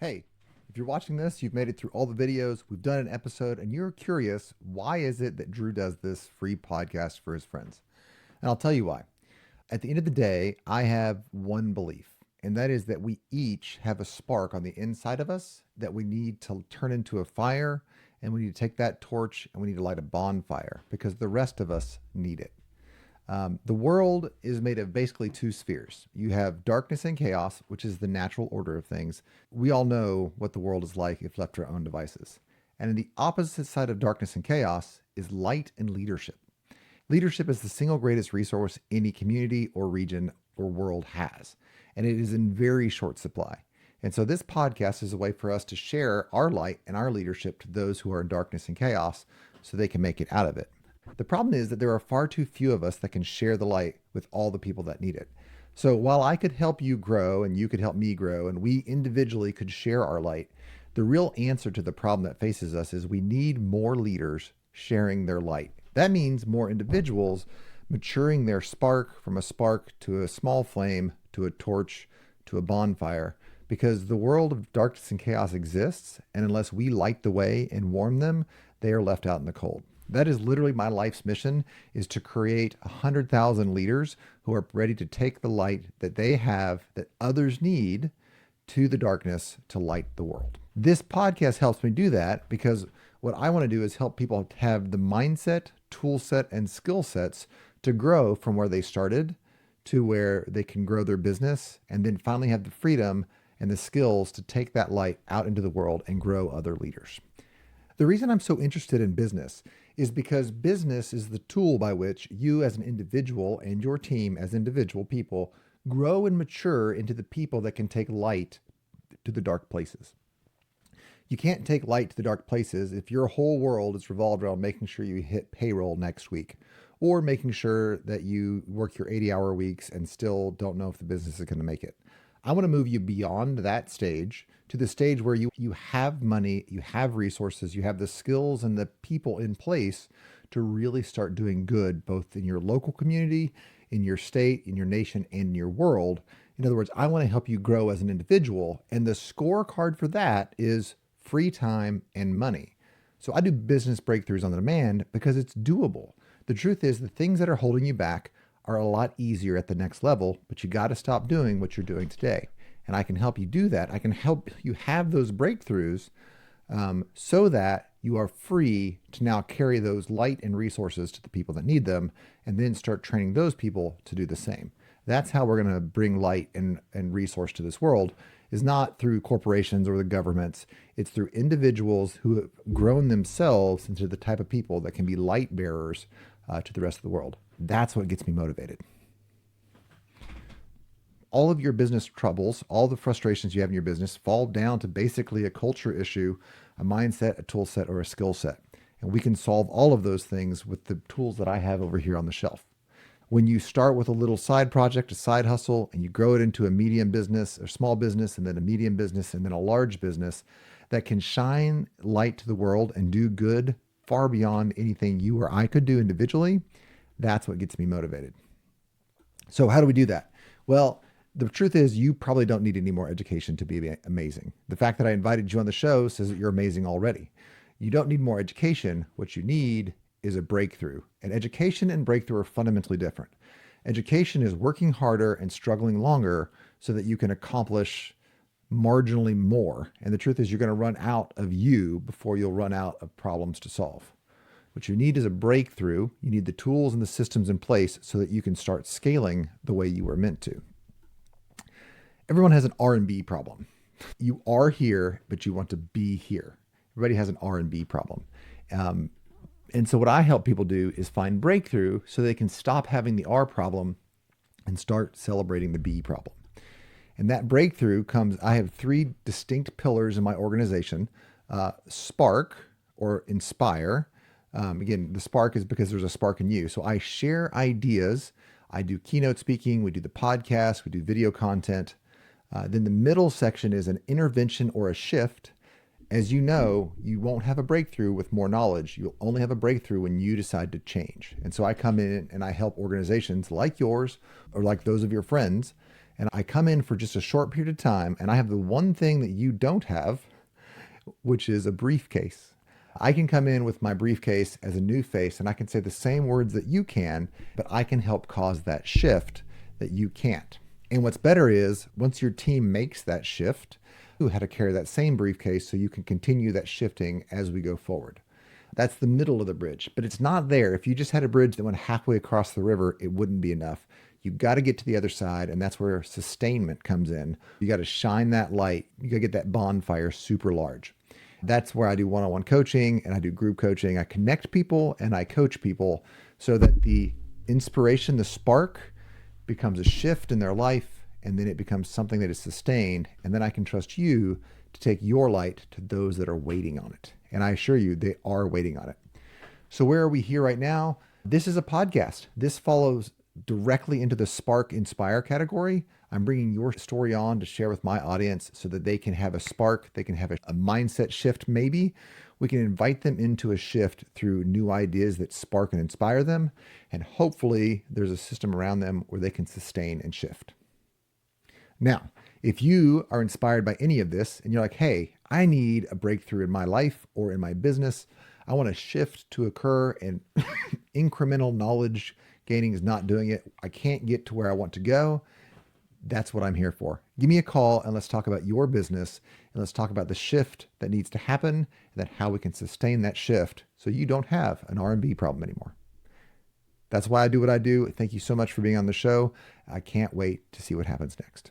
Hey, if you're watching this, you've made it through all the videos, we've done an episode, and you're curious, why is it that Drew does this free podcast for his friends? And I'll tell you why. At the end of the day, I have one belief, and that is that we each have a spark on the inside of us that we need to turn into a fire, and we need to take that torch and we need to light a bonfire because the rest of us need it. The world is made of basically two spheres. You have darkness and chaos, which is the natural order of things. We all know what the world is like if left to our own devices. And in the opposite side of darkness and chaos is light and leadership. Leadership is the single greatest resource any community or region or world has, and it is in very short supply. And so this podcast is a way for us to share our light and our leadership to those who are in darkness and chaos so they can make it out of it. The problem is that there are far too few of us that can share the light with all the people that need it. So while I could help you grow and you could help me grow and we individually could share our light, the real answer to the problem that faces us is we need more leaders sharing their light. That means more individuals maturing their spark from a spark to a small flame to a torch to a bonfire because the world of darkness and chaos exists, and unless we light the way and warm them, they are left out in the cold. That is literally my life's mission, is to create 100,000 leaders who are ready to take the light that they have that others need to the darkness to light the world. This podcast helps me do that because what I want to do is help people have the mindset, tool set, and skill sets to grow from where they started to where they can grow their business and then finally have the freedom and the skills to take that light out into the world and grow other leaders. The reason I'm so interested in business is because business is the tool by which you as an individual and your team as individual people grow and mature into the people that can take light to the dark places. You can't take light to the dark places if your whole world is revolved around making sure you hit payroll next week or making sure that you work your 80-hour weeks and still don't know if the business is going to make it. I want to move you beyond that stage to the stage where you have money, you have resources, you have the skills and the people in place to really start doing good, both in your local community, in your state, in your nation, and in your world. In other words, I want to help you grow as an individual. And the scorecard for that is free time and money. So I do business breakthroughs on demand because it's doable. The truth is the things that are holding you back are a lot easier at the next level, but you got to stop doing what you're doing today. And I can help you do that. I can help you have those breakthroughs so that you are free to now carry those light and resources to the people that need them and then start training those people to do the same. That's how we're going to bring light and resource to this world, is not through corporations or the governments. It's through individuals who have grown themselves into the type of people that can be light bearers to the rest of the world. That's what gets me motivated. All of your business troubles, all the frustrations you have in your business fall down to basically a culture issue, a mindset, a tool set, or a skill set. And we can solve all of those things with the tools that I have over here on the shelf. When you start with a little side project, a side hustle, and you grow it into a medium business or small business, and then a medium business, and then a large business that can shine light to the world and do good far beyond anything you or I could do individually, that's what gets me motivated. So how do we do that? Well, the truth is you probably don't need any more education to be amazing. The fact that I invited you on the show says that you're amazing already. You don't need more education. What you need is a breakthrough. And education and breakthrough are fundamentally different. Education is working harder and struggling longer so that you can accomplish marginally more. And the truth is you're going to run out of you before you'll run out of problems to solve. What you need is a breakthrough. You need the tools and the systems in place so that you can start scaling the way you were meant to. Everyone has an R&B problem. You are here, but you want to be here. Everybody has an R&B problem. And so what I help people do is find breakthrough so they can stop having the R problem and start celebrating the B problem. And that breakthrough comes, I have three distinct pillars in my organization: spark or inspire. Again, the spark is because there's a spark in you. So I share ideas. I do keynote speaking. We do the podcast. We do video content. Then the middle section is an intervention or a shift. As you know, you won't have a breakthrough with more knowledge. You'll only have a breakthrough when you decide to change. And so I come in and I help organizations like yours or like those of your friends And I come in for just a short period of time, and I have the one thing that you don't have, which is a briefcase. I can come in with my briefcase as a new face and I can say the same words that you can, but I can help cause that shift that you can't. And what's better is once your team makes that shift, you have to carry that same briefcase so you can continue that shifting as we go forward. That's the middle of the bridge, but it's not there. If you just had a bridge that went halfway across the river, it wouldn't be enough. You got to get to the other side, and that's where sustainment comes in. You got to shine that light. You got to get that bonfire super large. That's where I do one-on-one coaching and I do group coaching. I connect people and I coach people so that the inspiration, the spark becomes a shift in their life, and then it becomes something that is sustained. And then I can trust you to take your light to those that are waiting on it. And I assure you, they are waiting on it. So where are we here right now? This is a podcast. This follows directly into the Spark Inspire category. I'm bringing your story on to share with my audience so that they can have a spark, they can have a mindset shift maybe. We can invite them into a shift through new ideas that spark and inspire them. And hopefully there's a system around them where they can sustain and shift. Now, if you are inspired by any of this and you're like, hey, I need a breakthrough in my life or in my business, I want a shift to occur and incremental knowledge gaining is not doing it. I can't get to where I want to go. That's what I'm here for. Give me a call and let's talk about your business and let's talk about the shift that needs to happen and then how we can sustain that shift so you don't have an R&B problem anymore. That's why I do what I do. Thank you so much for being on the show. I can't wait to see what happens next.